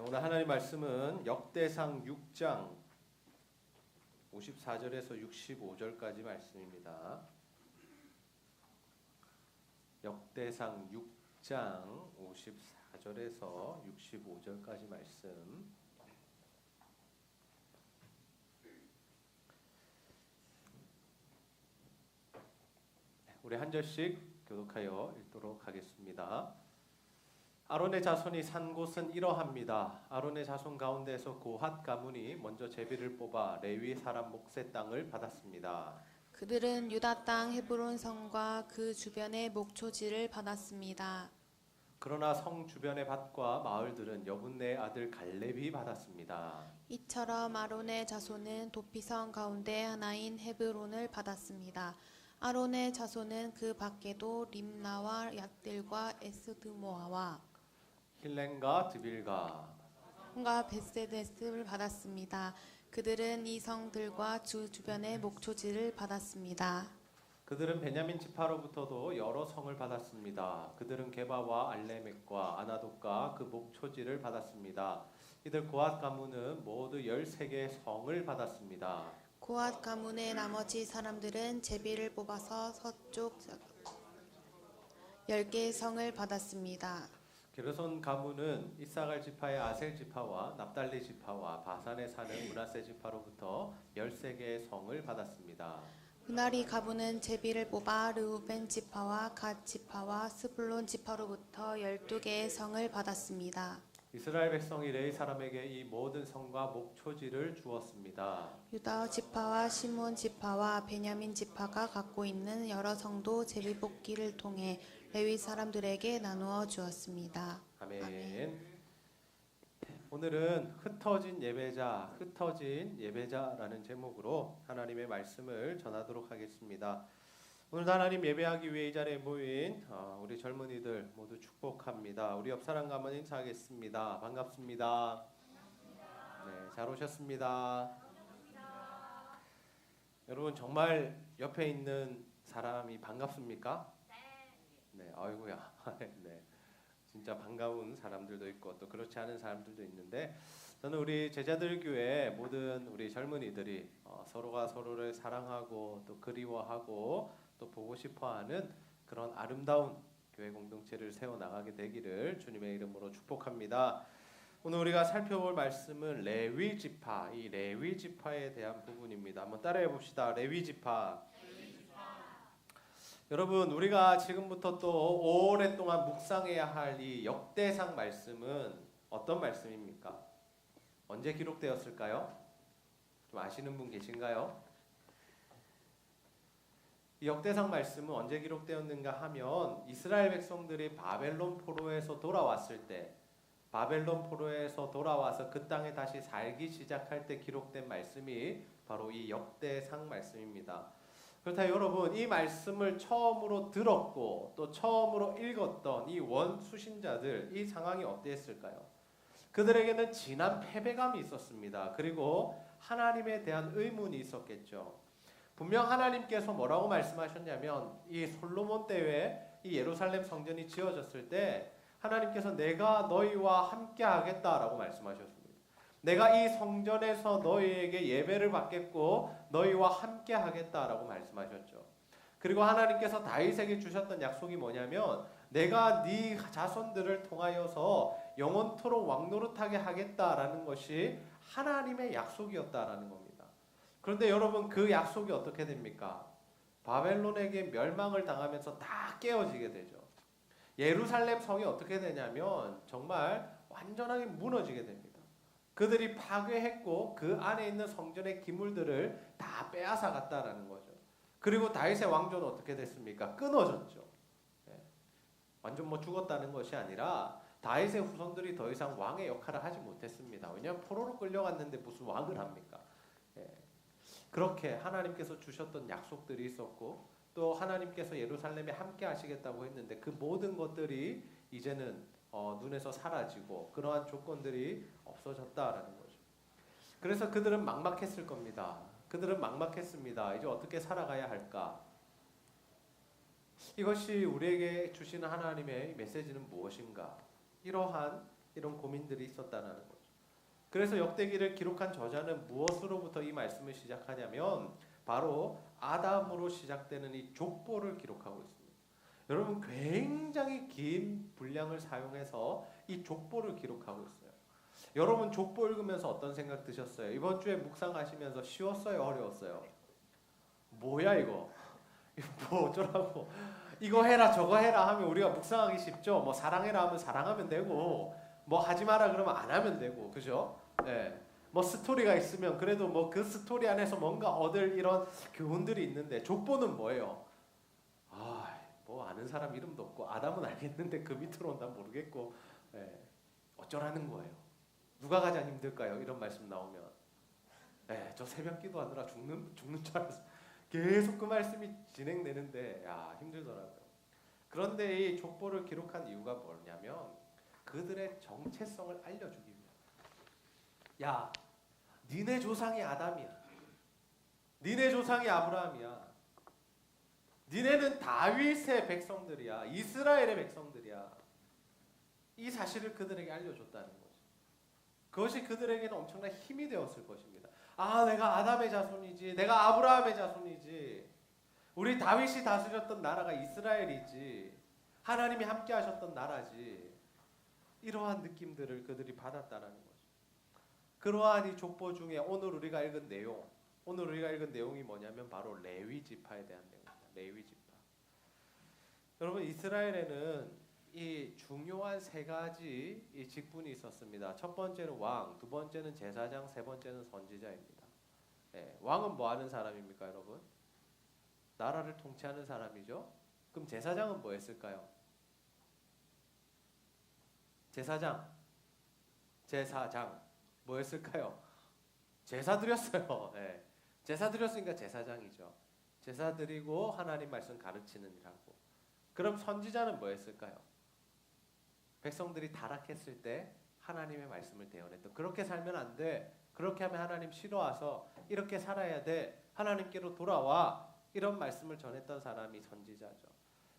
오늘 하나님 말씀은 역대상 6장 54절에서 65절까지 말씀입니다. 역대상 6장 54절에서 65절까지 말씀. 우리 한 절씩 교독하여 읽도록 하겠습니다. 아론의 자손이 산 곳은 이러합니다. 아론의 자손 가운데서 고핫 가문이 먼저 제비를 뽑아 레위 사람 몫의 땅을 받았습니다. 그들은 유다 땅 헤브론 성과 그 주변의 목초지를 받았습니다. 그러나 성 주변의 밭과 마을들은 여분네의 아들 갈렙이 받았습니다. 이처럼 아론의 자손은 도피성 가운데 하나인 헤브론을 받았습니다. 아론의 자손은 그 밖에도 림나와 얏들과 에스드모아와 힐렌과 드빌가 베세데스를 받았습니다. 그들은 이 성들과 주 주변의 목초지를 받았습니다. 그들은 베냐민 지파로부터도 여러 성을 받았습니다. 그들은 게바와 알레멕과 아나돗과 그 목초지를 받았습니다. 이들 고핫 가문은 모두 13개의 성을 받았습니다. 고핫 가문의 나머지 사람들은 제비를 뽑아서 서쪽 10개의 성을 받았습니다. 게르손 가문은 이사갈 지파의 아셀 지파와 납달리 지파와 바산에 사는 므낫세 지파로부터 13개의 성을 받았습니다. 므라리 가문은 제비를 뽑아 르우벤 지파와 갓 지파와 스불론 지파로부터 12개의 성을 받았습니다. 이스라엘 백성이 레위 사람에게 이 모든 성과 목초지를 주었습니다. 유다 지파와 시몬 지파와 베냐민 지파가 갖고 있는 여러 성도 제비 뽑기를 통해 레위 사람들에게 나누어 주었습니다. 아멘. 오늘은 흩어진 예배자라는 제목으로 하나님의 말씀을 전하도록 하겠습니다. 오늘 하나님 예배하기 위해 이 자리에 모인 우리 젊은이들 모두 축복합니다. 우리 옆 사람과 한번 인사하겠습니다. 반갑습니다. 네, 잘 오셨습니다. 여러분 정말 옆에 있는 사람이 반갑습니까? 네, 아이고야. 네, 진짜 반가운 사람들도 있고 또 그렇지 않은 사람들도 있는데 저는 우리 제자들 교회 모든 우리 젊은이들이 서로가 서로를 사랑하고 또 그리워하고 또 보고 싶어하는 그런 아름다운 교회 공동체를 세워나가게 되기를 주님의 이름으로 축복합니다. 오늘 우리가 살펴볼 말씀은 레위 지파, 이 레위 지파에 대한 부분입니다. 한번 따라해 봅시다. 레위 지파. 여러분 우리가 지금부터 또 오랫동안 묵상해야 할 이 역대상 말씀은 어떤 말씀입니까? 언제 기록되었을까요? 좀 아시는 분 계신가요? 이 역대상 말씀은 언제 기록되었는가 하면 이스라엘 백성들이 바벨론 포로에서 돌아왔을 때 바벨론 포로에서 돌아와서 그 땅에 다시 살기 시작할 때 기록된 말씀이 바로 이 역대상 말씀입니다. 그렇다 여러분 이 말씀을 처음으로 들었고 또 처음으로 읽었던 이 원수신자들 이 상황이 어땠을까요? 그들에게는 진한 패배감이 있었습니다. 그리고 하나님에 대한 의문이 있었겠죠. 분명 하나님께서 뭐라고 말씀하셨냐면 이 솔로몬 때에 이 예루살렘 성전이 지어졌을 때 하나님께서 내가 너희와 함께 하겠다라고 말씀하셨습니다. 내가 이 성전에서 너희에게 예배를 받겠고 너희와 함께 하겠다라고 말씀하셨죠. 그리고 하나님께서 다윗에게 주셨던 약속이 뭐냐면 내가 네 자손들을 통하여서 영원토록 왕노릇하게 하겠다라는 것이 하나님의 약속이었다라는 겁니다. 그런데 여러분 그 약속이 어떻게 됩니까? 바벨론에게 멸망을 당하면서 다 깨어지게 되죠. 예루살렘 성이 어떻게 되냐면 정말 완전하게 무너지게 됩니다. 그들이 파괴했고 그 안에 있는 성전의 기물들을 다 빼앗아 갔다라는 거죠. 그리고 다윗의 왕조는 어떻게 됐습니까? 끊어졌죠. 완전 죽었다는 것이 아니라 다윗의 후손들이 더 이상 왕의 역할을 하지 못했습니다. 왜냐하면 포로로 끌려갔는데 무슨 왕을 합니까? 그렇게 하나님께서 주셨던 약속들이 있었고 또 하나님께서 예루살렘에 함께 하시겠다고 했는데 그 모든 것들이 이제는 눈에서 사라지고 그러한 조건들이 없어졌다라는 거죠. 그래서 그들은 막막했을 겁니다. 그들은 막막했습니다. 이제 어떻게 살아가야 할까? 이것이 우리에게 주시는 하나님의 메시지는 무엇인가? 이런 고민들이 있었다는 거죠. 그래서 역대기를 기록한 저자는 무엇으로부터 이 말씀을 시작하냐면 바로 아담으로 시작되는 이 족보를 기록하고 있습니다. 여러분 굉장히 긴 분량을 사용해서 이 족보를 기록하고 있어요. 여러분 족보 읽으면서 어떤 생각 드셨어요? 이번 주에 묵상하시면서 쉬웠어요? 어려웠어요? 뭐야 이거? 이거 뭐 어쩌라고? 이거 해라 저거 해라 하면 우리가 묵상하기 쉽죠. 뭐 사랑해라 하면 사랑하면 되고 뭐 하지 마라 그러면 안 하면 되고 그죠? 예. 뭐 스토리가 있으면 그래도 뭐 그 스토리 안에서 뭔가 얻을 이런 교훈들이 있는데 족보는 뭐예요? 뭐 아는 사람 이름도 없고 아담은 알겠는데 그 밑으로는 난 모르겠고 예. 어쩌라는 거예요? 누가 가장 힘들까요? 이런 말씀 나오면 예, 저 새벽 기도하느라 죽는 줄 알았어요. 계속 그 말씀이 진행되는데 야 힘들더라고요. 그런데 이 족보를 기록한 이유가 뭐냐면 그들의 정체성을 알려주기 위해. 야, 니네 조상이 아담이야. 니네 조상이 아브라함이야. 니네는 다윗의 백성들이야. 이스라엘의 백성들이야. 이 사실을 그들에게 알려줬다는 거죠. 그것이 그들에게는 엄청난 힘이 되었을 것입니다. 아, 내가 아담의 자손이지. 내가 아브라함의 자손이지. 우리 다윗이 다스렸던 나라가 이스라엘이지. 하나님이 함께 하셨던 나라지. 이러한 느낌들을 그들이 받았다는 거죠. 그러한 이 족보 중에 오늘 우리가 읽은 내용이 뭐냐면 바로 레위 지파에 대한 내용입니다. 레위 지파. 여러분 이스라엘에는 이 중요한 세 가지 이 직분이 있었습니다. 첫 번째는 왕, 두 번째는 제사장, 세 번째는 선지자입니다. 예, 왕은 뭐 하는 사람입니까, 여러분? 나라를 통치하는 사람이죠. 그럼 제사장은 뭐 했을까요? 제사장 뭐 했을까요? 제사 드렸어요. 예, 제사 드렸으니까 제사장이죠. 제사 드리고 하나님 말씀 가르치는 일하고. 그럼 선지자는 뭐 했을까요? 백성들이 타락했을 때 하나님의 말씀을 대언했던. 그렇게 살면 안 돼. 그렇게 하면 하나님 싫어와서 이렇게 살아야 돼. 하나님께로 돌아와. 이런 말씀을 전했던 사람이 선지자죠.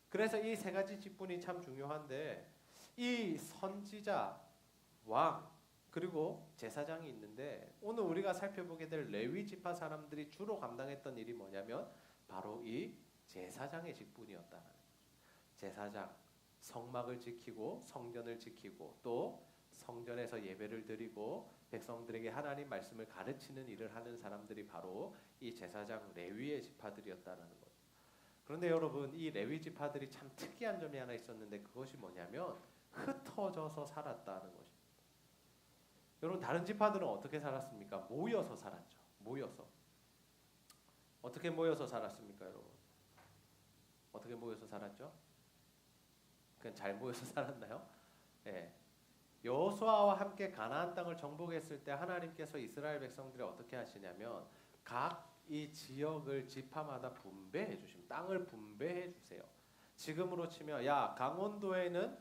그래서 이 세 가지 직분이 참 중요한데 이 선지자, 왕, 그리고 제사장이 있는데 오늘 우리가 살펴보게 될 레위 지파 사람들이 주로 감당했던 일이 뭐냐면 바로 이 제사장의 직분이었다는 거죠. 제사장, 성막을 지키고 성전을 지키고 또 성전에서 예배를 드리고 백성들에게 하나님 말씀을 가르치는 일을 하는 사람들이 바로 이 제사장 레위의 지파들이었다는 거죠. 그런데 여러분 이 레위 지파들이 참 특이한 점이 하나 있었는데 그것이 뭐냐면 흩어져서 살았다는 것입니다. 여러분 다른 지파들은 어떻게 살았습니까? 모여서 살았죠. 모여서. 어떻게 모여서 살았습니까, 여러분? 어떻게 모여서 살았죠? 그냥 잘 모여서 살았나요? 예. 여호수아와 함께 가나안 땅을 정복했을 때 하나님께서 이스라엘 백성들이 어떻게 하시냐면 각 이 지역을 지파마다 분배해 주십니다. 땅을 분배해 주세요. 지금으로 치면 야 강원도에는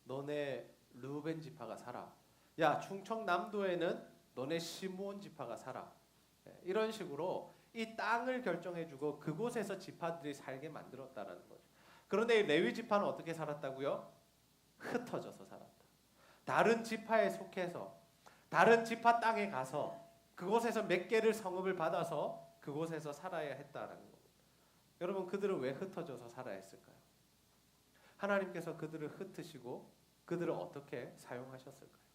너네 르우벤 지파가 살아. 야 충청남도에는 너네 시므온 지파가 살아. 예, 이런 식으로 이 땅을 결정해주고 그곳에서 지파들이 살게 만들었다는 거죠. 그런데 이 레위 지파는 어떻게 살았다고요? 흩어져서 살았다. 다른 지파에 속해서 다른 지파 땅에 가서 그곳에서 몇 개를 성읍을 받아서 그곳에서 살아야 했다라는 겁니다. 여러분 그들은 왜 흩어져서 살아야 했을까요? 하나님께서 그들을 흩으시고 그들을 어떻게 사용하셨을까요?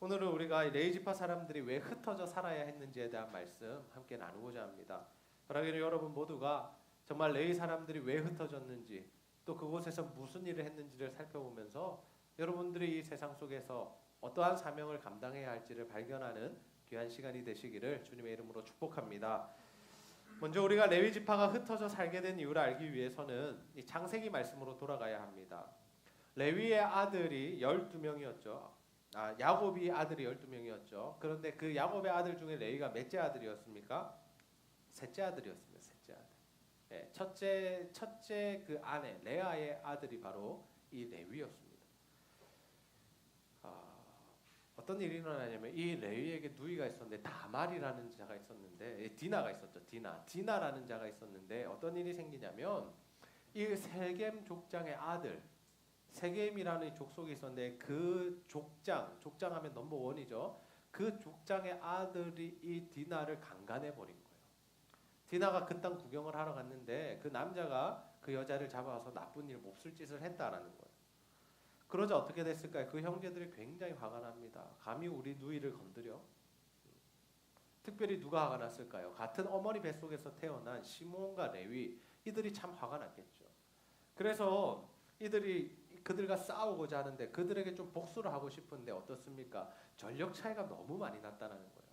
오늘은 우리가 레위 지파 사람들이 왜 흩어져 살아야 했는지에 대한 말씀 함께 나누고자 합니다. 사랑하는 여러분 모두가 정말 레위 사람들이 왜 흩어졌는지 또 그곳에서 무슨 일을 했는지를 살펴보면서 여러분들이 이 세상 속에서 어떠한 사명을 감당해야 할지를 발견하는 귀한 시간이 되시기를 주님의 이름으로 축복합니다. 먼저 우리가 레위 지파가 흩어져 살게 된 이유를 알기 위해서는 이 창세기 말씀으로 돌아가야 합니다. 레위의 아들이 12명이었죠. 야곱이 아들이 12명이었죠. 그런데 그 야곱의 아들 중에 레위가 몇째 아들이었습니까? 셋째 아들이었습니다. 셋째 아들. 네, 첫째 그 아내 레아의 아들이 바로 이 레위였습니다. 어떤 일이 일어나냐면 이 레위에게 누이가 있었는데 다말이라는 자가 있었는데 디나가 있었죠. 디나라는 자가 있었는데 어떤 일이 생기냐면 이 세겜 족장의 아들 세겜이라는 족속이 있었는데 그 족장하면 넘버 원이죠. 그 족장의 아들이 이 디나를 강간해 버린 거예요. 디나가 그 땅 구경을 하러 갔는데 그 남자가 그 여자를 잡아서 나쁜 일, 몹쓸 짓을 했다라는 거예요. 그러자 어떻게 됐을까요? 그 형제들이 굉장히 화가 납니다. 감히 우리 누이를 건드려? 특별히 누가 화가 났을까요? 같은 어머니 뱃속에서 태어난 시몬과 레위, 이들이 참 화가 났겠죠. 그래서 이들이 그들과 싸우고자 하는데 그들에게 좀 복수를 하고 싶은데 어떻습니까? 전력 차이가 너무 많이 났다는 거예요.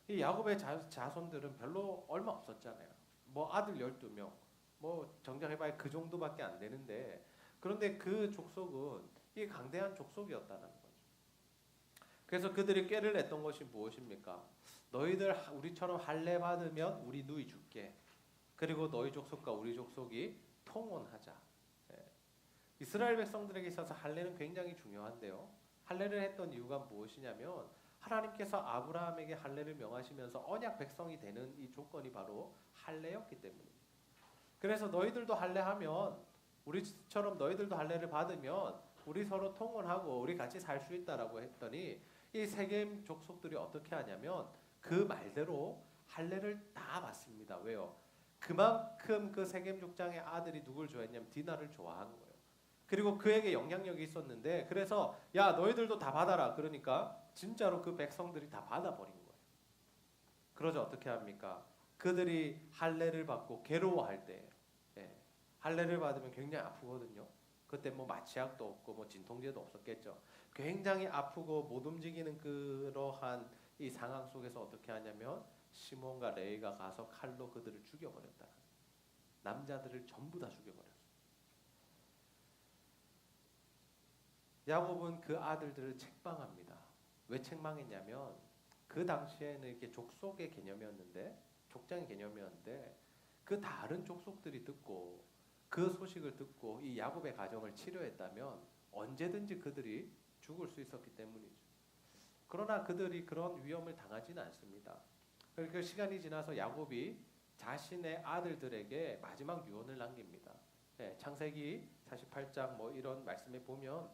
이 야곱의 자손들은 별로 얼마 없었잖아요. 뭐 아들 12명, 뭐 정작 해봐야 그 정도밖에 안 되는데, 그런데 그 족속은 이 강대한 족속이었다는 거죠. 그래서 그들이 꾀를 냈던 것이 무엇입니까? 너희들 우리처럼 할례 받으면 우리 누이 줄게. 그리고 너희 족속과 우리 족속이 통혼하자. 이스라엘 백성들에게 있어서 할례는 굉장히 중요한데요. 할례를 했던 이유가 무엇이냐면 하나님께서 아브라함에게 할례를 명하시면서 언약 백성이 되는 이 조건이 바로 할례였기 때문입니다. 그래서 너희들도 할례하면, 우리처럼 너희들도 할례를 받으면 우리 서로 통혼하고 우리 같이 살 수 있다라고 했더니 이 세겜 족속들이 어떻게 하냐면 그 말대로 할례를 다 받습니다. 왜요? 그만큼 그 세겜 족장의 아들이 누굴 좋아했냐면 디나를 좋아한 거예요. 그리고 그에게 영향력이 있었는데, 그래서 야 너희들도 다 받아라. 그러니까 진짜로 그 백성들이 다 받아버린 거예요. 그러자 어떻게 합니까? 그들이 할례를 받고 괴로워할 때, 할례를 받으면 굉장히 아프거든요. 그때 뭐 마취약도 없고 뭐 진통제도 없었겠죠. 굉장히 아프고 못 움직이는 그러한 이 상황 속에서 어떻게 하냐면 시몬과 레위가 가서 칼로 그들을 죽여버렸다. 남자들을 전부 다 죽여버렸어요. 야곱은 그 아들들을 책망합니다. 왜 책망했냐면 그 당시에는 이게 족속의 개념이었는데, 족장의 개념이었는데, 그 다른 족속들이 듣고 그 소식을 듣고 이 야곱의 가정을 치료했다면 언제든지 그들이 죽을 수 있었기 때문이죠. 그러나 그들이 그런 위험을 당하지는 않습니다. 그러니까 시간이 지나서 야곱이 자신의 아들들에게 마지막 유언을 남깁니다. 창세기 48장 뭐 이런 말씀에 보면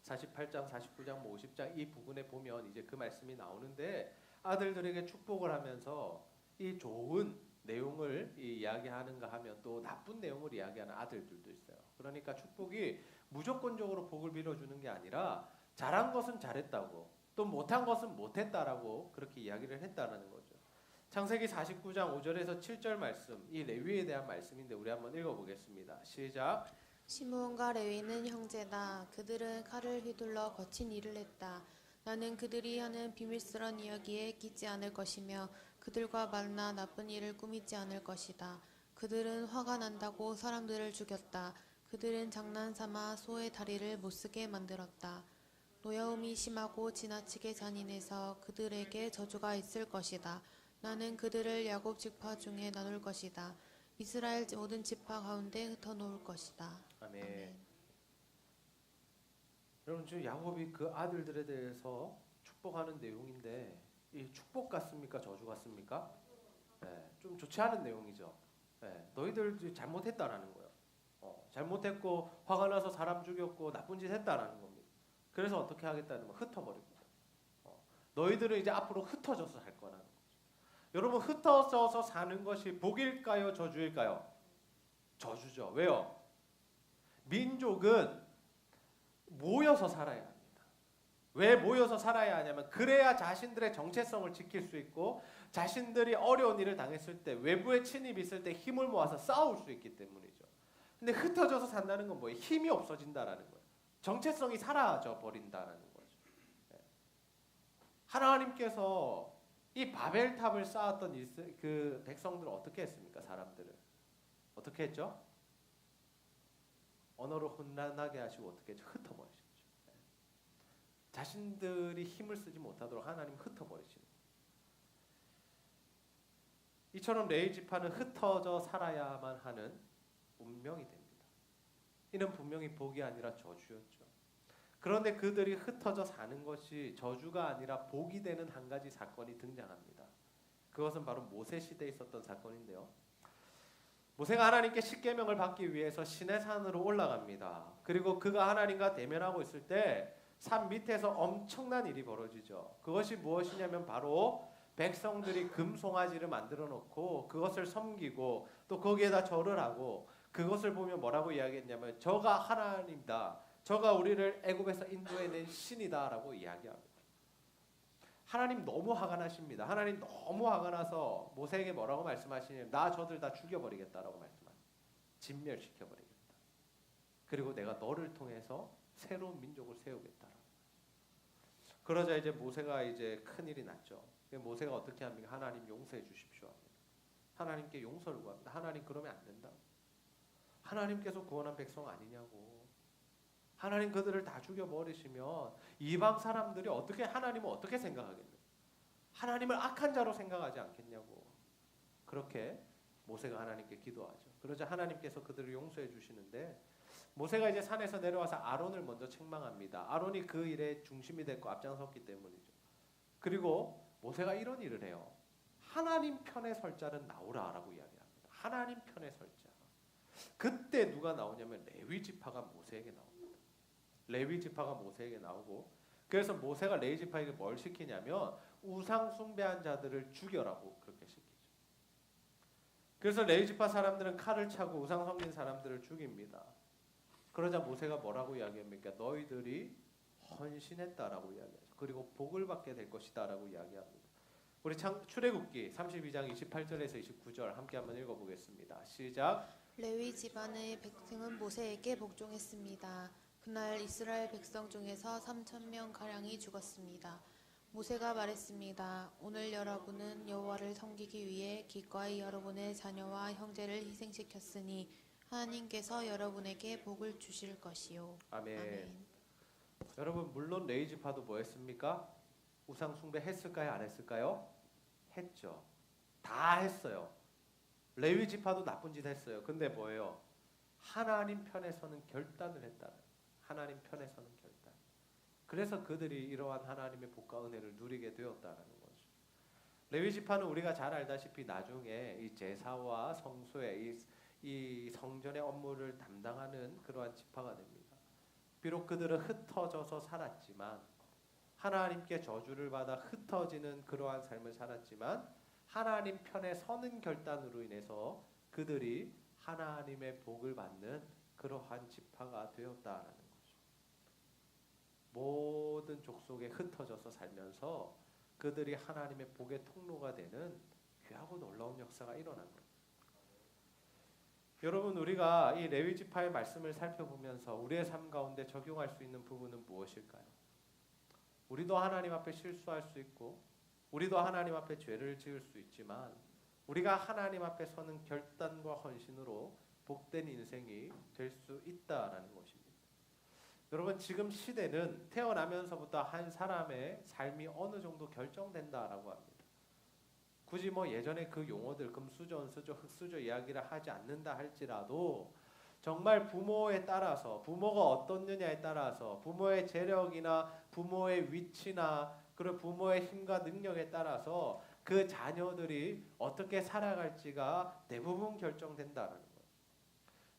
48장, 49장, 뭐 50장 이 부분에 보면 이제 그 말씀이 나오는데, 아들들에게 축복을 하면서 이 좋은 내용을 이야기하는가 하면 또 나쁜 내용을 이야기하는 아들들도 있어요. 그러니까 축복이 무조건적으로 복을 빌어주는 게 아니라 잘한 것은 잘했다고, 또 못한 것은 못했다라고 그렇게 이야기를 했다라는 거죠. 창세기 49장 5절에서 7절 말씀, 이 레위에 대한 말씀인데 우리 한번 읽어보겠습니다. 시작. 시므온과 레위는 형제다. 그들은 칼을 휘둘러 거친 일을 했다. 나는 그들이 하는 비밀스런 이야기에 끼지 않을 것이며 그들과 만나 나쁜 일을 꾸미지 않을 것이다. 그들은 화가 난다고 사람들을 죽였다. 그들은 장난삼아 소의 다리를 못쓰게 만들었다. 노여움이 심하고 지나치게 잔인해서 그들에게 저주가 있을 것이다. 나는 그들을 야곱 지파 중에 나눌 것이다. 이스라엘 모든 지파 가운데 흩어놓을 것이다. 아멘. 아멘. 여러분, 지금 야곱이 그 아들들에 대해서 축복하는 내용인데, 이 축복 같습니까? 저주 같습니까? 좀 좋지 않은 내용이죠. 너희들 잘못했다라는 거예요. 잘못했고 화가 나서 사람 죽였고 나쁜 짓 했다라는 겁니다. 그래서 어떻게 하겠다는 거, 흩어버리고. 너희들은 이제 앞으로 흩어져서 살 거라는 거죠. 여러분, 흩어져서 사는 것이 복일까요? 저주일까요? 저주죠. 왜요? 민족은 모여서 살아야 합니다. 왜 모여서 살아야 하냐면 그래야 자신들의 정체성을 지킬 수 있고 자신들이 어려운 일을 당했을 때, 외부의 침입이 있을 때 힘을 모아서 싸울 수 있기 때문이죠. 근데 흩어져서 산다는 건 뭐예요? 힘이 없어진다라는 거예요. 정체성이 사라져 버린다라는 거죠. 하나님께서 이 바벨탑을 쌓았던 그 백성들은 어떻게 했습니까? 사람들을 어떻게 했죠? 언어로 혼란하게 하시고 어떻게 했죠? 흩어버리셨죠. 자신들이 힘을 쓰지 못하도록 하나님 흩어버리시는 거예요. 이처럼 레위 지파는 흩어져 살아야만 하는 운명이 됩니다. 이는 분명히 복이 아니라 저주였죠. 그런데 그들이 흩어져 사는 것이 저주가 아니라 복이 되는 한 가지 사건이 등장합니다. 그것은 바로 모세 시대에 있었던 사건인데요. 모세가 하나님께 십계명을 받기 위해서 시내산으로 올라갑니다. 그리고 그가 하나님과 대면하고 있을 때 산 밑에서 엄청난 일이 벌어지죠. 그것이 무엇이냐면 바로 백성들이 금송아지를 만들어 놓고 그것을 섬기고 또 거기에다 절을 하고 그것을 보면 뭐라고 이야기했냐면 저가 하나님이다. 저가 우리를 애굽에서 인도해낸 신이다라고 이야기합니다. 하나님 너무 화가 나십니다. 하나님 너무 화가 나서 모세에게 뭐라고 말씀하시냐면 나 저들 다 죽여버리겠다라고 말씀합니다. 진멸시켜버리겠다. 그리고 내가 너를 통해서 새로운 민족을 세우겠다. 그러자 이제 모세가 이제 큰 일이 났죠. 모세가 어떻게 합니까? 하나님 용서해 주십시오 합니다. 하나님께 용서를 구합니다. 하나님 그러면 안 된다. 하나님께서 구원한 백성 아니냐고. 하나님 그들을 다 죽여버리시면 이방 사람들이 어떻게 하나님을 어떻게 생각하겠냐. 하나님을 악한 자로 생각하지 않겠냐고. 그렇게 모세가 하나님께 기도하죠. 그러자 하나님께서 그들을 용서해 주시는데 모세가 이제 산에서 내려와서 아론을 먼저 책망합니다. 아론이 그 일에 중심이 됐고 앞장섰기 때문이죠. 그리고 모세가 이런 일을 해요. 하나님 편에 설 자는 나오라라고 이야기합니다. 하나님 편에 설 자. 그때 누가 나오냐면 레위 지파가 모세에게 나옵니다. 레위 지파가 모세에게 나오고 그래서 모세가 레위 지파에게 뭘 시키냐면 우상 숭배한 자들을 죽여라고 그렇게 시키죠. 그래서 레위 지파 사람들은 칼을 차고 우상 섬긴 사람들을 죽입니다. 그러자 모세가 뭐라고 이야기합니까? 너희들이 헌신했다라고 이야기하죠. 그리고 복을 받게 될 것이다라고 이야기합니다. 우리 출애굽기 32장 28절에서 29절 함께 한번 읽어보겠습니다. 시작. 레위 집안의 백성은 모세에게 복종했습니다. 그날 이스라엘 백성 중에서 3,000명 가량이 죽었습니다. 모세가 말했습니다. 오늘 여러분은 여호와를 섬기기 위해 기꺼이 여러분의 자녀와 형제를 희생시켰으니 하나님께서 여러분에게 복을 주실 것이요. 아멘. 아멘. 여러분 물론 레위 지파도 뭐 했습니까? 우상 숭배 했을까요? 안 했을까요? 했죠. 다 했어요. 레위 지파도 나쁜 짓 했어요. 근데 뭐예요? 하나님 편에 서는 결단을 했다. 하나님 편에 서는 결단. 그래서 그들이 이러한 하나님의 복과 은혜를 누리게 되었다는 거죠. 레위 지파는 우리가 잘 알다시피 나중에 이 제사와 성소의 이 성전의 업무를 담당하는 그러한 지파가 됩니다. 비록 그들은 흩어져서 살았지만 하나님께 저주를 받아 흩어지는 그러한 삶을 살았지만 하나님 편에 서는 결단으로 인해서 그들이 하나님의 복을 받는 그러한 지파가 되었다라는 거죠. 모든 족속에 흩어져서 살면서 그들이 하나님의 복의 통로가 되는 귀하고 놀라운 역사가 일어난 거예요. 여러분 우리가 이 레위 지파의 말씀을 살펴보면서 우리의 삶 가운데 적용할 수 있는 부분은 무엇일까요? 우리도 하나님 앞에 실수할 수 있고 우리도 하나님 앞에 죄를 지을 수 있지만 우리가 하나님 앞에 서는 결단과 헌신으로 복된 인생이 될 수 있다라는 것입니다. 여러분 지금 시대는 태어나면서부터 한 사람의 삶이 어느 정도 결정된다라고 합니다. 굳이 뭐 예전에 그 용어들 금수저, 은수저, 흙수저 이야기를 하지 않는다 할지라도 정말 부모에 따라서 부모가 어떻느냐에 따라서 부모의 재력이나 부모의 위치나 그리고 부모의 힘과 능력에 따라서 그 자녀들이 어떻게 살아갈지가 대부분 결정된다는 거예요.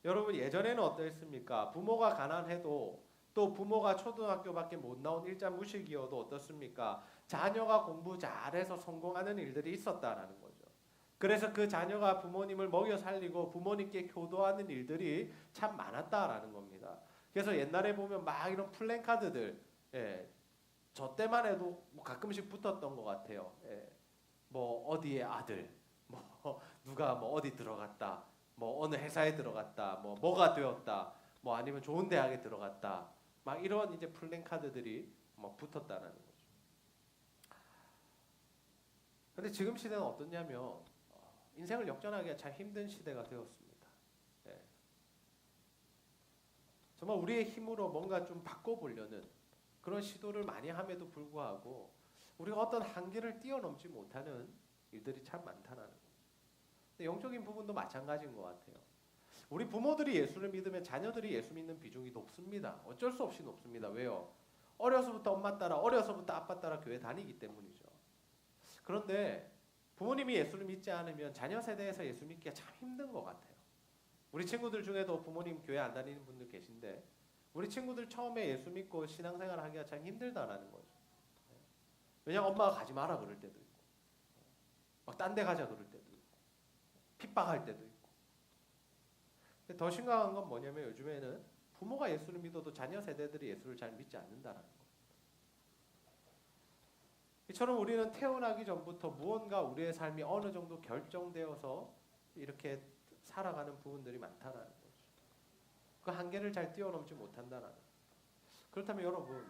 여러분 예전에는 어땠습니까? 부모가 가난해도 또 부모가 초등학교밖에 못 나온 일자무식이어도 어떻습니까? 자녀가 공부 잘해서 성공하는 일들이 있었다라는 거죠. 그래서 그 자녀가 부모님을 먹여 살리고 부모님께 효도하는 일들이 참 많았다라는 겁니다. 그래서 옛날에 보면 막 이런 플랜카드들, 저 때만 해도 뭐 가끔씩 붙었던 것 같아요. 뭐 어디의 아들, 뭐 누가 뭐 어디 들어갔다, 뭐 어느 회사에 들어갔다, 뭐 뭐가 되었다, 뭐 아니면 좋은 대학에 들어갔다, 막 이런 이제 플랜카드들이 막 붙었다라는 거죠. 근데 지금 시대는 어떠냐면 인생을 역전하기가 참 힘든 시대가 되었습니다. 정말 우리의 힘으로 뭔가 좀 바꿔보려는 그런 시도를 많이 함에도 불구하고 우리가 어떤 한계를 뛰어넘지 못하는 일들이 참 많다는 거예요. 근데 영적인 부분도 마찬가지인 것 같아요. 우리 부모들이 예수를 믿으면 자녀들이 예수 믿는 비중이 높습니다. 어쩔 수 없이 높습니다. 왜요? 어려서부터 엄마 따라, 어려서부터 아빠 따라 교회 다니기 때문이죠. 그런데 부모님이 예수를 믿지 않으면 자녀 세대에서 예수 믿기가 참 힘든 것 같아요. 우리 친구들 중에도 부모님 교회 안 다니는 분들 계신데 우리 친구들 처음에 예수 믿고 신앙생활 하기가 참 힘들다라는 거죠. 왜냐면 엄마가 가지 마라 그럴 때도 있고, 막 딴 데 가자 그럴 때도 있고, 핍박할 때도 있고. 근데 더 심각한 건 뭐냐면 요즘에는 부모가 예수를 믿어도 자녀 세대들이 예수를 잘 믿지 않는다라는 거. 이처럼 우리는 태어나기 전부터 무언가 우리의 삶이 어느 정도 결정되어서 이렇게 살아가는 부분들이 많다라는 거죠. 그 한계를 잘 뛰어넘지 못한다라는 거죠. 그렇다면 여러분,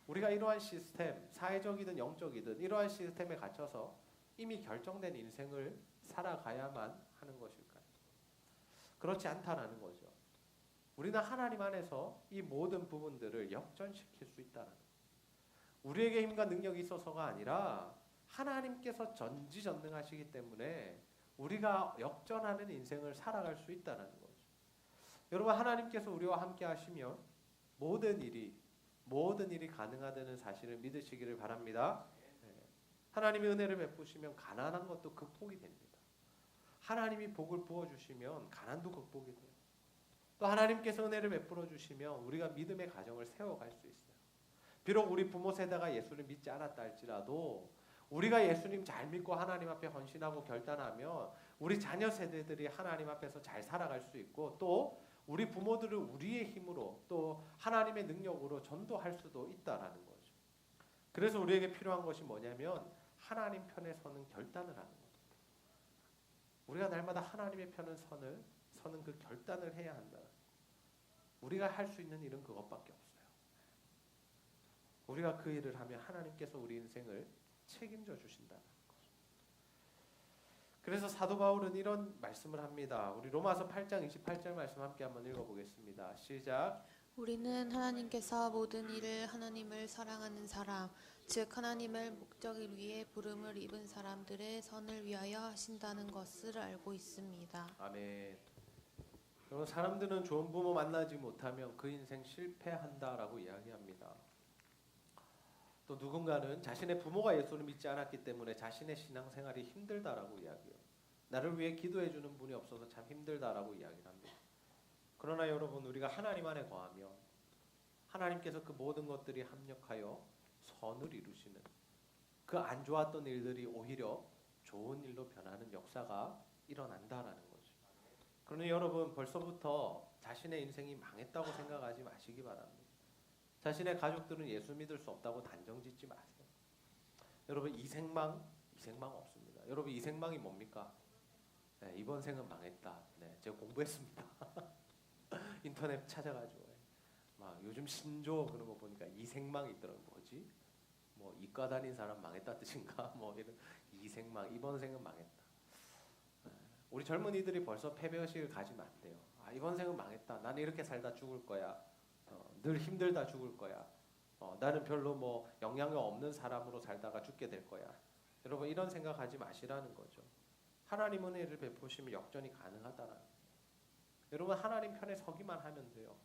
우리가 이러한 시스템, 사회적이든 영적이든 이러한 시스템에 갇혀서 이미 결정된 인생을 살아가야만 하는 것일까요? 그렇지 않다라는 거죠. 우리는 하나님 안에서 이 모든 부분들을 역전시킬 수 있다는 거예요. 우리에게 힘과 능력이 있어서가 아니라 하나님께서 전지전능하시기 때문에 우리가 역전하는 인생을 살아갈 수 있다는 거죠. 여러분, 하나님께서 우리와 함께 하시면 모든 일이 가능하다는 사실을 믿으시기를 바랍니다. 하나님이 은혜를 베푸시면 가난한 것도 극복이 됩니다. 하나님이 복을 부어주시면 가난도 극복이 돼요. 또 하나님께서 은혜를 베풀어 주시면 우리가 믿음의 가정을 세워갈 수 있어요. 비록 우리 부모 세대가 예수를 믿지 않았다 할지라도 우리가 예수님 잘 믿고 하나님 앞에 헌신하고 결단하면 우리 자녀 세대들이 하나님 앞에서 잘 살아갈 수 있고, 또 우리 부모들을 우리의 힘으로 또 하나님의 능력으로 전도할 수도 있다라는 거죠. 그래서 우리에게 필요한 것이 뭐냐면 하나님 편에 서는 결단을 하는 겁니다. 우리가 날마다 하나님의 편을 서는 그 결단을 해야 한다. 우리가 할 수 있는 일은 그것밖에 없어요. 우리가 그 일을 하면 하나님께서 우리 인생을 책임져 주신다는 거죠. 그래서 사도 바울은 이런 말씀을 합니다. 우리 로마서 8장 28절 말씀 함께 한번 읽어보겠습니다. 시작. 우리는 하나님께서 모든 일을 하나님을 사랑하는 사람, 즉 하나님을 목적을 위해 부름을 입은 사람들의 선을 위하여 하신다는 것을 알고 있습니다. 아멘. 여러분, 사람들은 좋은 부모 만나지 못하면 그 인생 실패한다라고 이야기합니다. 또 누군가는 자신의 부모가 예수를 믿지 않았기 때문에 자신의 신앙생활이 힘들다라고 이야기해요. 나를 위해 기도해 주는 분이 없어서 참 힘들다라고 이야기를 합니다. 그러나 여러분, 우리가 하나님 안에 거하면 하나님께서 그 모든 것들이 합력하여 선을 이루시는, 그 안 좋았던 일들이 오히려 좋은 일로 변하는 역사가 일어난다라는 거죠. 그러니 여러분, 벌써부터 자신의 인생이 망했다고 생각하지 마시기 바랍니다. 자신의 가족들은 예수 믿을 수 없다고 단정짓지 마세요. 여러분, 이생망 없습니다. 여러분, 이생망이 뭡니까? 네, 이번 생은 망했다. 네, 제가 공부했습니다. 인터넷 찾아가지고 막 요즘 신조 그런 거 보니까 이생망이 있더라고요. 뭐지? 뭐 이과 다닌 사람 망했다 뜻인가? 뭐 이런 이생망, 이번 생은 망했다. 우리 젊은이들이 벌써 패배의식을 가지면 안 돼요. 아, 이번 생은 망했다. 나는 이렇게 살다 죽을 거야. 늘 힘들다 죽을 거야. 나는 별로 뭐 영향력 없는 사람으로 살다가 죽게 될 거야. 여러분, 이런 생각하지 마시라는 거죠. 하나님 은혜를 베푸시면 역전이 가능하다라는 거예요. 여러분, 하나님 편에 서기만 하면 돼요.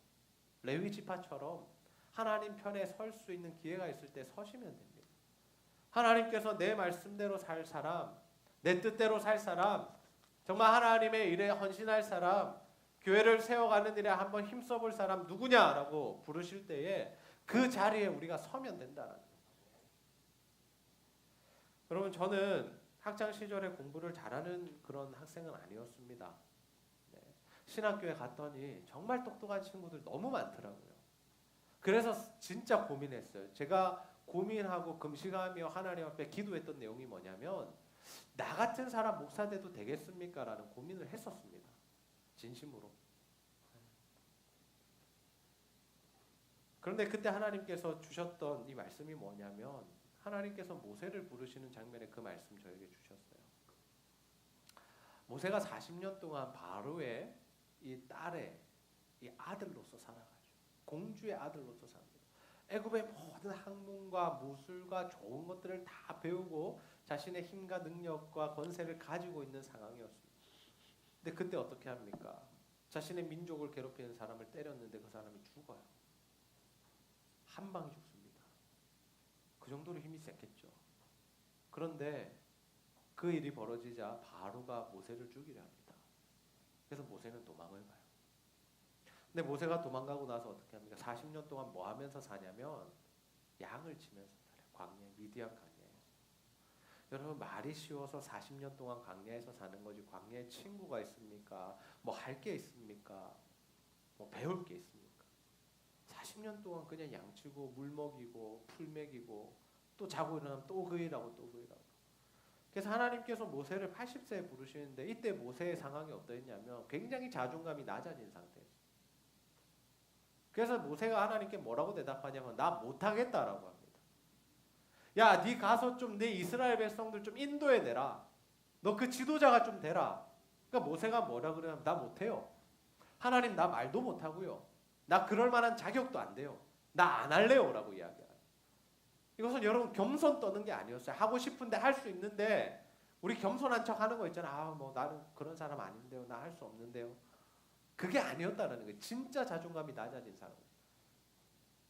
레위 지파처럼 하나님 편에 설 수 있는 기회가 있을 때 서시면 됩니다. 하나님께서 내 말씀대로 살 사람, 내 뜻대로 살 사람, 정말 하나님의 일에 헌신할 사람, 교회를 세워가는 일에 한번 힘써볼 사람 누구냐라고 부르실 때에 그 자리에 우리가 서면 된다는 거예요. 여러분, 저는 학창 시절에 공부를 잘하는 그런 학생은 아니었습니다. 네. 신학교에 갔더니 정말 똑똑한 친구들 너무 많더라고요. 그래서 진짜 고민했어요. 제가 고민하고 금식하며 하나님 앞에 기도했던 내용이 뭐냐면, 나 같은 사람 목사 돼도 되겠습니까? 라는 고민을 했었습니다. 진심으로. 그런데 그때 하나님께서 주셨던 이 말씀이 뭐냐면, 하나님께서 모세를 부르시는 장면에 그 말씀 저에게 주셨어요. 모세가 40년 동안 바로의 이 딸의 이 아들로서 살아가죠. 공주의 아들로서 삽니다. 애굽의 모든 학문과 무술과 좋은 것들을 다 배우고 자신의 힘과 능력과 권세를 가지고 있는 상황이었습니다. 근데 그때 어떻게 합니까? 자신의 민족을 괴롭히는 사람을 때렸는데 그 사람이 죽어요. 한 방에 죽습니다. 그 정도로 힘이 셌겠죠. 그런데 그 일이 벌어지자 바로가 모세를 죽이려 합니다. 그래서 모세는 도망을 가요. 근데 모세가 도망가고 나서 어떻게 합니까? 40년 동안 뭐 하면서 사냐면 양을 치면서 살아요. 광야, 미디안 광야에서. 여러분, 말이 쉬워서 40년 동안 광야에서 사는 거지 광야에 친구가 있습니까? 뭐 할 게 있습니까? 뭐 배울 게 있습니까? 40년 동안 그냥 양 치고 물 먹이고 풀 먹이고 또 자고 일어나면 또 그 일하고 또 그 일하고. 그래서 하나님께서 모세를 80세에 부르시는데 이때 모세의 상황이 어떠했냐면 굉장히 자존감이 낮아진 상태였어요. 그래서 모세가 하나님께 뭐라고 대답하냐면 나 못하겠다라고 합니다. 야, 네 가서 좀 내 이스라엘 백성들 좀 인도해 내라. 너 그 지도자가 좀 되라. 그러니까 모세가 뭐라 그러냐면 나 못해요. 하나님, 나 말도 못하고요. 나 그럴 만한 자격도 안 돼요. 나 안 할래요 라고 이야기해요. 이것은 여러분 겸손 떠는 게 아니었어요. 하고 싶은데 할 수 있는데 우리 겸손한 척 하는 거 있잖아. 아, 뭐 나는 그런 사람 아닌데요. 나 할 수 없는데요. 그게 아니었다는 거예요. 진짜 자존감이 낮아진 사람.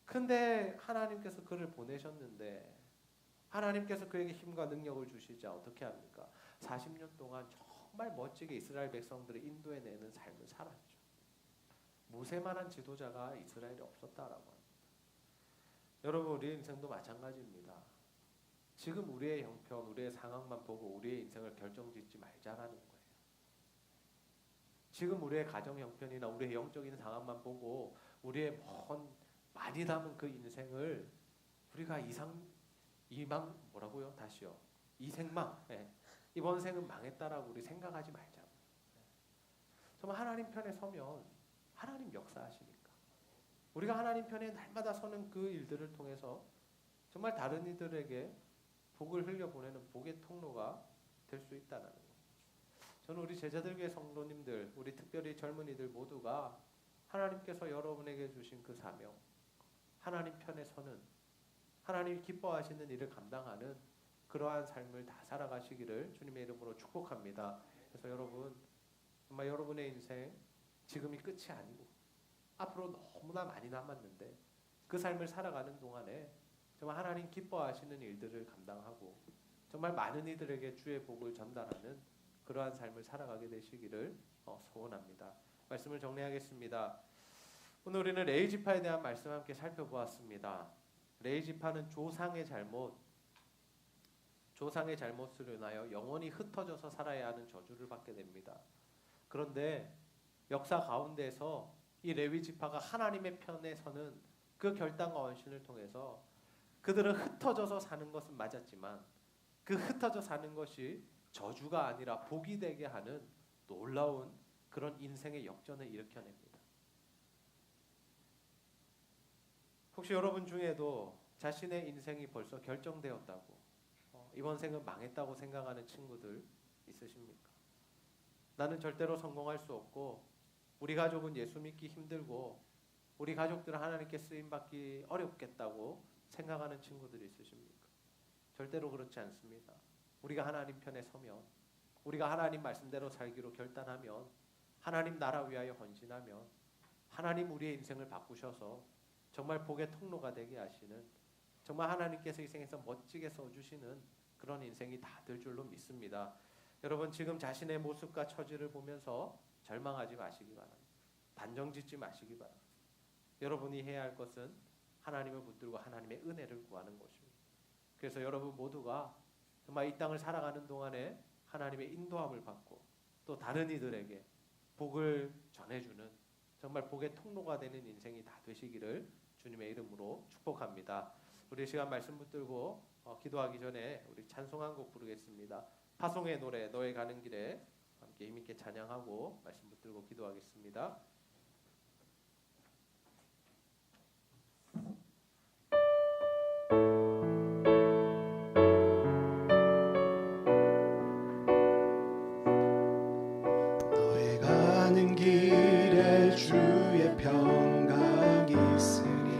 근데 하나님께서 그를 보내셨는데 하나님께서 그에게 힘과 능력을 주시자 어떻게 합니까? 40년 동안 정말 멋지게 이스라엘 백성들을 인도해내는 삶을 살았죠. 모세만한 지도자가 이스라엘에 없었다라고 합니다. 여러분, 우리의 인생도 마찬가지입니다. 지금 우리의 형편, 우리의 상황만 보고 우리의 인생을 결정짓지 말자라는 거예요. 지금 우리의 가정 형편이나 우리의 영적인 상황만 보고 우리의 많이 남은 그 인생을 우리가 뭐라고요? 다시요. 이생망. 네. 이번 생은 망했다라고 우리 생각하지 말자. 정말 하나님 편에 서면 하나님 역사하시니까. 우리가 하나님 편에 날마다 서는 그 일들을 통해서 정말 다른 이들에게 복을 흘려보내는 복의 통로가 될 수 있다는 거예요. 저는 우리 제자들교회 성도님들, 우리 특별히 젊은이들 모두가 하나님께서 여러분에게 주신 그 사명, 하나님 편에 서는, 하나님이 기뻐하시는 일을 감당하는 그러한 삶을 다 살아가시기를 주님의 이름으로 축복합니다. 그래서 여러분, 정말 여러분의 인생 지금이 끝이 아니고 앞으로 너무나 많이 남았는데 그 삶을 살아가는 동안에 정말 하나님 기뻐하시는 일들을 감당하고 정말 많은 이들에게 주의 복을 전달하는 그러한 삶을 살아가게 되시기를 소원합니다. 말씀을 정리하겠습니다. 오늘 우리는 레위지파에 대한 말씀 함께 살펴보았습니다. 레위지파는 조상의 잘못을 인하여 영원히 흩어져서 살아야 하는 저주를 받게 됩니다. 그런데 역사 가운데서 이 레위지파가 하나님의 편에 서는 그 결단과 헌신을 통해서 그들은 흩어져서 사는 것은 맞았지만 그 흩어져 사는 것이 저주가 아니라 복이 되게 하는 놀라운 그런 인생의 역전을 일으켜냅니다. 혹시 여러분 중에도 자신의 인생이 벌써 결정되었다고 이번 생은 망했다고 생각하는 친구들 있으십니까? 나는 절대로 성공할 수 없고 우리 가족은 예수 믿기 힘들고 우리 가족들은 하나님께 쓰임받기 어렵겠다고 생각하는 친구들이 있으십니까? 절대로 그렇지 않습니다. 우리가 하나님 편에 서면, 우리가 하나님 말씀대로 살기로 결단하면, 하나님 나라 위하여 헌신하면 하나님 우리의 인생을 바꾸셔서 정말 복의 통로가 되게 하시는, 정말 하나님께서 이 생에서 멋지게 써주시는 그런 인생이 다 될 줄로 믿습니다. 여러분, 지금 자신의 모습과 처지를 보면서 절망하지 마시기 바랍니다. 단정짓지 마시기 바랍니다. 여러분이 해야 할 것은 하나님을 붙들고 하나님의 은혜를 구하는 것입니다. 그래서 여러분 모두가 정말 이 땅을 살아가는 동안에 하나님의 인도함을 받고 또 다른 이들에게 복을 전해주는 정말 복의 통로가 되는 인생이 다 되시기를 주님의 이름으로 축복합니다. 우리 시간 말씀 붙들고 기도하기 전에 우리 찬송 한 곡 부르겠습니다. 파송의 노래 너의 가는 길에 함께 힘있게 찬양하고 말씀 붙들고 기도하겠습니다. 너의 가는 길에 주의 평강이 있으니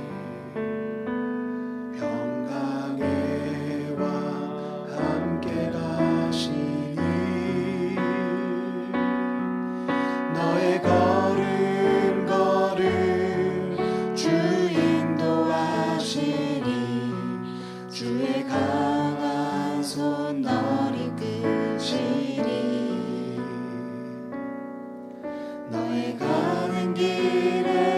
평강의 왕 함께 가시니 너의 걸음 걸음 주 인도하시니 주의 강한 손 널 이끄시리 너의 가는 길에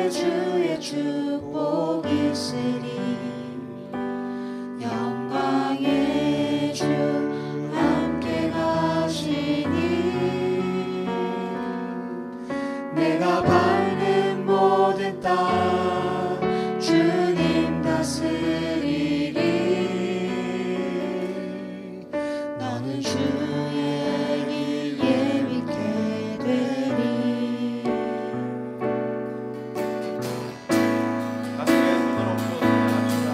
너는 주의 길 예비케 되리. 가슴에 손을 얹고 찬양합니다.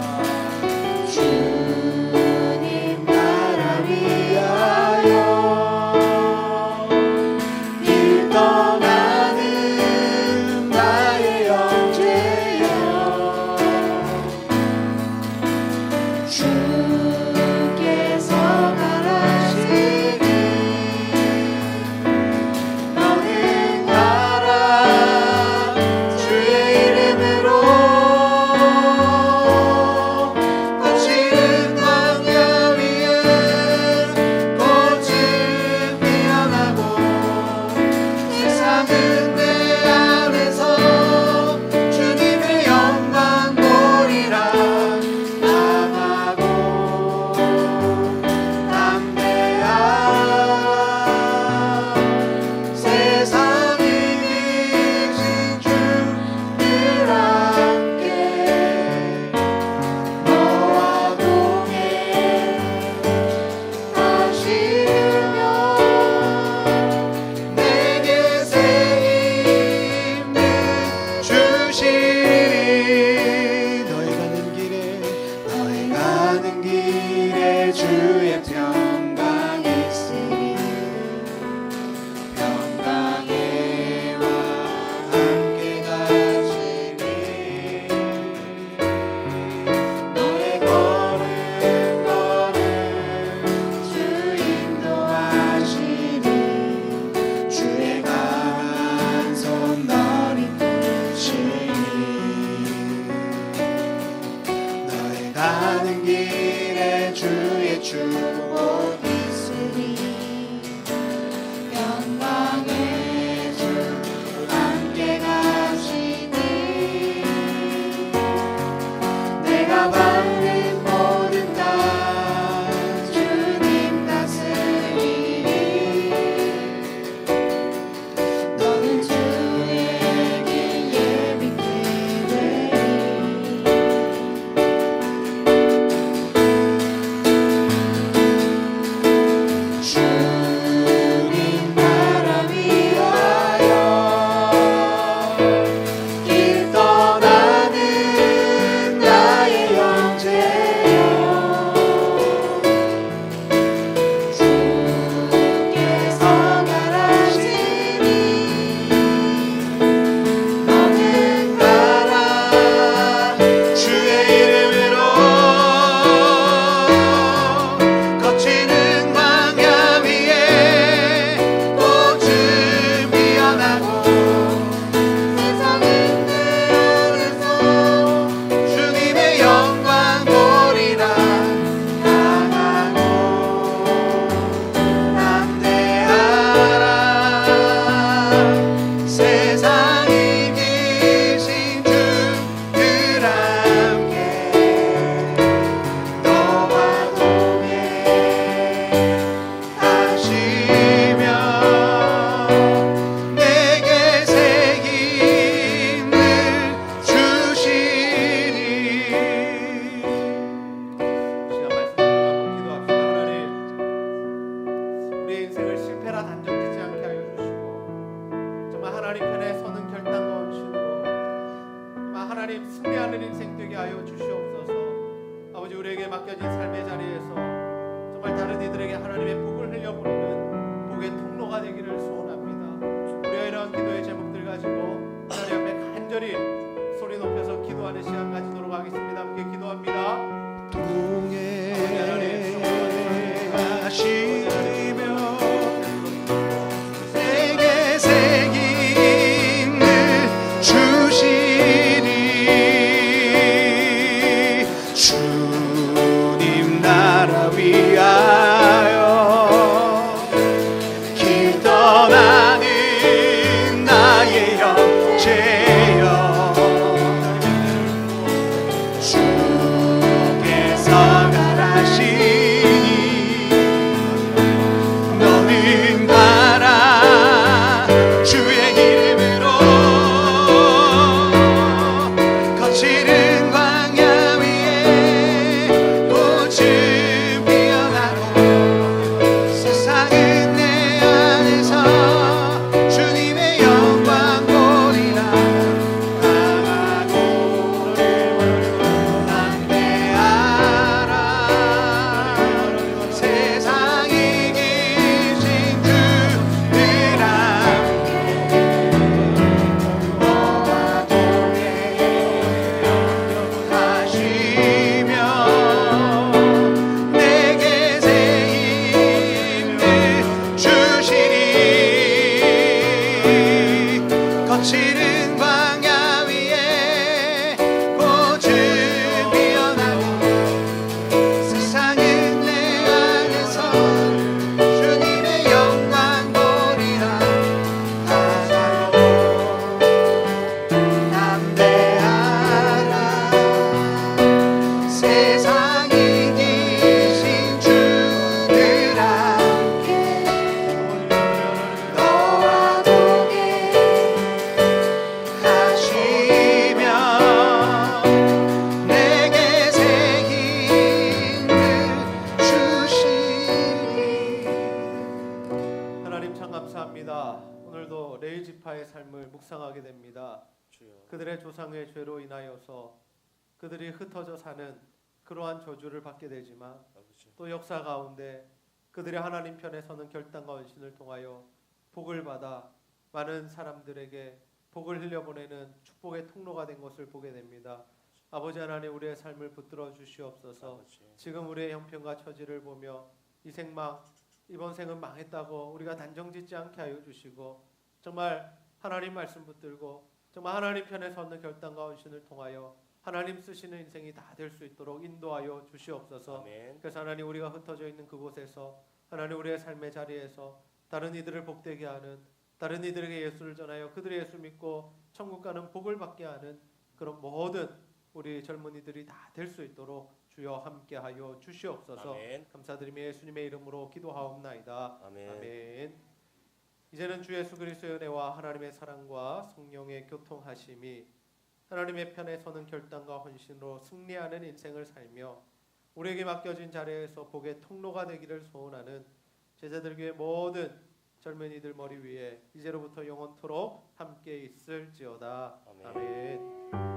주님 나라 위하여 길 떠나는 나의 형제여, 주께서 가라시니 너는 가라. 주의 이름으로 거칠은 광야 위에 꽃을 피어나고, 세상은 내 안에서 주님의 영광 보리라. 강하고 담대한 세상에 계신 주들 함께 너와 동행하시며 내게 새 힘을 주시리. 너의 가는 길에 주의 평강이 있으리. 평강에와 함께 가시리. 너의 걸음 주 인도하시리. 주의 강한 손 너를 붙이리. 너의 가는 길에 주의 축복 있으리. 영광의 주 함께 가시니 내가 받는 모든 땅 주님 다스리리. 너는 주의 길 예비케 되리. 주님 나라 위하여 길 떠나는 나의 형제여, 주께서 가라시니 너는 가라. 주의 이름으로 거치는 광야 위에 꽃을 피어나고, 세상은 내 안에서 주님의 영광 보리라. 강하고 담대하라. 세상에 계신 주들 함께 너와 동행하시며 내게 새 힘을 주시리. 시간 말씀 듣고 기도합시다. 하나님, 우리의 인생을 실패라 단정짓지 않게 하여 주시고, 정말 하나님 편에 서는 결단과 헌신으로 정말 하나님 승리하는 인생 되게 하여 주시옵소서. 아버지, 우리에게 맡겨진 삶의 자리에서 정말 다른 이들에게 하나님의 복을 흘려보내는 복의 통로가 되기를 소원합니다. 우리가 이러한 기도의 제목들 가지고 하나님 앞에 간절히 소리 높여서 기도하는 시간 가지도록 하겠습니다. 함께 기도합니다. 동행하시며 내게 새 힘을 주시리. 주님 나라 위하여 길 떠나는 나의 형제여, 주께서 가라시니 주입니다. 오늘도 레위 지파의 삶을 묵상하게 됩니다. 주여. 그들의 조상의 죄로 인하여서 그들이 흩어져 사는 그러한 저주를 받게 되지만 아버지. 또 역사 가운데 그들이 하나님 편에 서는 결단과 헌신을 통하여 복을 받아 많은 사람들에게 복을 흘려보내는 축복의 통로가 된 것을 보게 됩니다. 아버지 하나님, 우리의 삶을 붙들어 주시옵소서. 아버지. 지금 우리의 형편과 처지를 보며 이 생망, 이번 생은 망했다고 우리가 단정짓지 않게 하여 주시고, 정말 하나님 말씀 붙들고 정말 하나님 편에 서는 결단과 헌신을 통하여 하나님 쓰시는 인생이 다 될 수 있도록 인도하여 주시옵소서. 아멘. 그래서 하나님, 우리가 흩어져 있는 그곳에서 하나님 우리의 삶의 자리에서 다른 이들을 복되게 하는, 다른 이들에게 예수를 전하여 그들의 예수 믿고 천국 가는 복을 받게 하는 그런 모든 우리 젊은이들이 다 될 수 있도록 주여 함께하여 주시옵소서. 아멘. 감사드리며 예수님의 이름으로 기도하옵나이다. 아멘. 아멘. 이제는 주 예수 그리스도의 은혜와 하나님의 사랑과 성령의 교통하심이 하나님의 편에 서는 결단과 헌신으로 승리하는 인생을 살며 우리에게 맡겨진 자리에서 복의 통로가 되기를 소원하는 제자들 교회 모든 젊은이들 머리 위에 이제로부터 영원토록 함께 있을지어다. 아멘. 아멘.